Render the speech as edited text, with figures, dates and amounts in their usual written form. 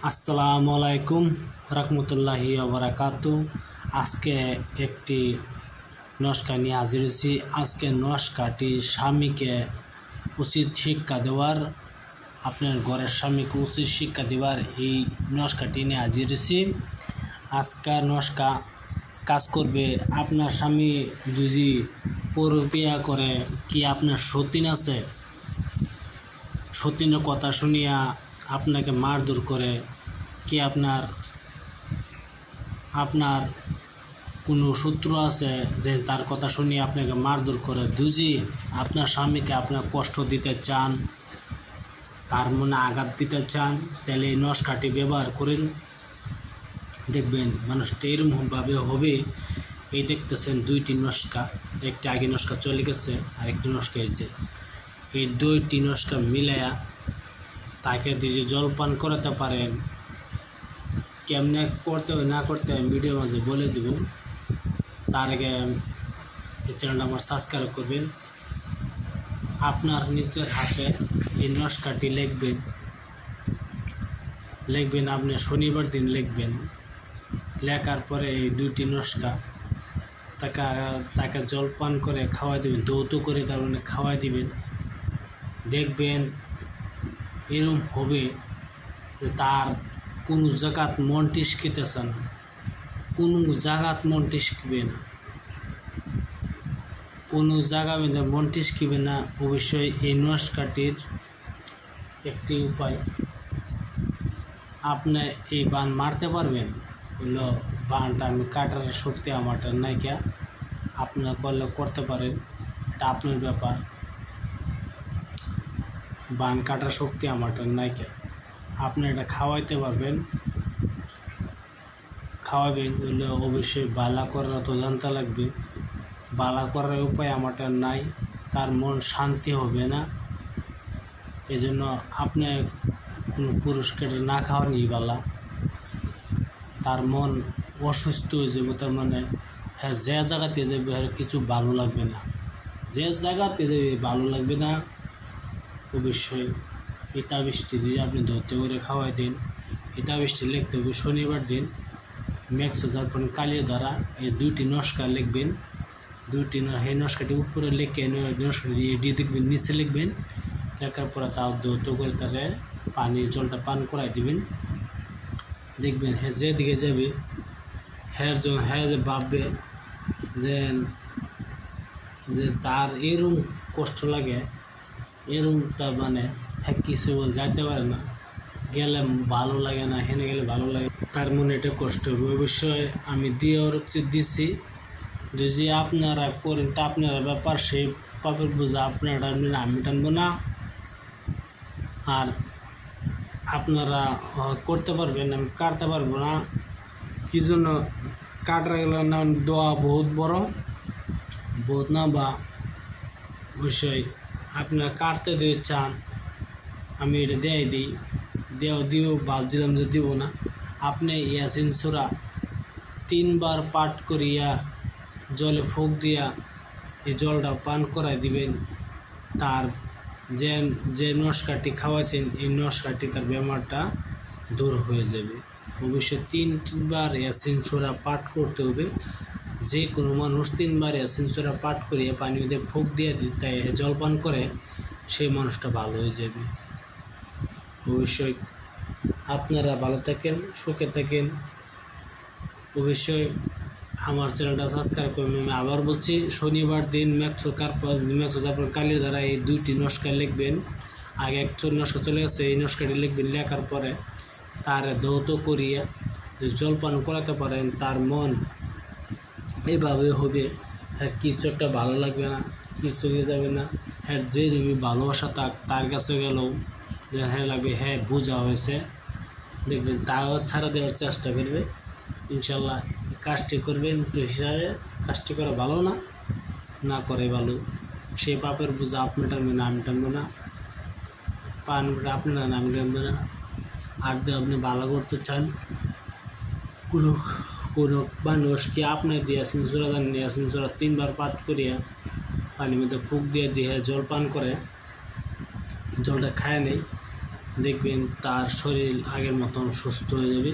আসসালামু আলাইকুম রহমতুল্লাহি ওবারাকাতু। আজকে একটি নস্কা নিয়ে হাজির হয়েছি। আজকে নস্কাটি স্বামীকে উচিত শিক্ষা দেওয়ার, আপনার ঘরের স্বামীকে উচিত শিক্ষা দেওয়ার এই নস্কাটি নিয়ে হাজির হয়েছি। আজকাল নস্কা কাজ করবে। আপনার স্বামী যদি পরকিয়া করে, কি আপনার সতীন আছে, সতীনের কথা শুনিয়া আপনাকে মারধর করে, কি আপনার কোনো শত্রু আছে যে তার কথা শুনিয়ে আপনাকে মারধর করে, যদি আপনার স্বামীকে আপনার কষ্ট দিতে চান, তার মনে আঘাত দিতে চান, তাহলে এই নস্কাটি ব্যবহার করেন। দেখবেন মানুষটা এরকমভাবে হবে। এই দেখতেছেন দুইটি নস্কা, একটি আগে নস্কা চলে গেছে আর একটি নস্কা এসেছে। এই দুইটি নস্কা মিলাইয়া তাকে দিয়ে জলপান করাতে পারেন। কেমনে করতে হয় না করতে হয় ভিডিওর মাঝে বলে দেব। তার আগে এই চ্যানেলটা আমার সাবস্ক্রাইব করবেন। আপনার নিজের হাতে এই নস্কাটি লিখবেন আপনি শনিবার দিন লিখবেন। লেখার পরে এই দুইটি নস্কা তাকে জলপান করে খাওয়াই দেবেন, দৌত করে তার মানে খাওয়াই দিবেন। দেখবেন এরকম হবে যে তার কোনো জায়গাত মন টিসকিতেছে না, কোনো জায়গাত মন টিসকিবে না, কোনো জায়গা মধ্যে মন টিসকিবে না। অবশ্যই এই নস্কাটির একটি উপায়, আপনি এই বান মারতে পারবেন। হলো বানটা আমি কাটার শক্তি আমারটা নাইকা, আপনার করতে পারেন, এটা আপনার ব্যাপার। বান কাটার শক্তি আমারটা নাইকা, আপনি এটা খাওয়াইতে পারবেন, খাওয়াবেন। হলে অবশ্যই বালা করার তো জানতে লাগবে। বালা করার উপায় আমারটা নাই, তার মন শান্তি হবে না। এই জন্য আপনি কোনো পুরুষকে না খাওয়ানি বালা, তার মন অসুস্থ হয়ে যাবে। তার মানে হ্যাঁ, যে জায়গাতে যাবে কিছু ভালো লাগবে না, যে জায়গাতে যাবে ভালো লাগবে না। অবশ্যই ইতা বৃষ্টি দিয়ে আপনি ধরতে করে খাওয়াই দিন। ইতা বৃষ্টি লিখতে হবে শনিবার দিন। ম্যাক্সো যারপর কালির দ্বারা এই দুইটি নস্কা লিখবেন। এই নস্কাটি উপরে লিখে নস্কাটি দিয়ে দেখবেন, নিচে লিখবেন। লেখার পরে তাও ধৌত করে তারে জলটা পান করাই দিবেন। দেখবেন হ্যাঁ যেদিকে যাবে হ্যাঁ যে ভাববে যে তার এরকম কষ্ট লাগে, এরকম তার মানে হ্যাঁ কিছু যাইতে পারে না, গেলে ভালো লাগে না, হেনে গেলে ভালো লাগে, তার মনে এটা কষ্ট হবে। অবশ্যই আমি দেওয়ার উচিত দিচ্ছি। যদি আপনারা করেন তা আপনারা ব্যাপার, সেই পাপের বোঝা আপনারা আমি টানবো না। আর আপনারা করতে পারবেন, আমি কাটতে পারবো না। কি জন্য কাটার গেলে না, দোয়া বহুত বড় বহুত না, বা অবশ্যই আপনারা কাটতে দিয়ে চান আমি এটা দিব ভাবছিলাম যে দিব না। আপনি ইয়াসিন সূরা 3 বার পাঠ করিয়া জলে ফুঁক দিয়া এই জলটা পান করাই দিবেন। তার যে নস্কাটি খাওয়াইছেন এই নস্কাটি তার বেমারটা দূর হয়ে যাবে। অবশ্যই 3 বার ইয়াসিন সূরা পাঠ করতে হবে। যে কোনো মানুষ 3 বার ইয়াসিন সূরা পাঠ করিয়া পানি দিয়ে ফুঁক দিয়ে তাই জল পান করে, সেই মানুষটা ভালো হয়ে যাবে। অবশ্যই আপনারা ভালো থাকেন, সুখে থাকেন। অবশ্যই আমার চ্যানেলটা সাবস্ক্রাইব করবেন। আমি আবার বলছি, শনিবার দিন ম্যাক্সো যারপর কালির দ্বারা এই দুইটি নস্কা লিখবেন। আগে এক নস্কা চলে গেছে, এই নস্কাটি লিখবেন। লেখার পরে তার ধৌত করিয়া জলপান করাতে পারেন। তার মন এভাবে হবে, হ্যাঁ কিছু একটা ভালো লাগবে না, কিছু হয়ে যাবে না। হ্যাঁ যে ভালোবাসা তার কাছে গেলেও যে হ্যাঁ লাগবে, হ্যাঁ বোঝা হয়েছে, দেখবেন তাও ছাড়া দেওয়ার চেষ্টা করবে। ইনশাল্লাহ কাজটি করবেন একটু হিসাবে। কাজটি করা ভালো না করে ভালো। সেই পাপের বোঝা আপনি টানবে না, আমি টানবো না। পান আপনারা না, আমি টানবো না। আর যদি আপনি ভালো করতে চান, কোনো মানুষ কি আপনার দিয়ে ইয়াসিন সূরা 3 বার পাঠ করিয়া পানির মধ্যে ফুঁক দিয়ে জল পান করে, জলটা খায় নেই, দেখবেন তার শরীর আগের মতন সুস্থ হয়ে যাবে।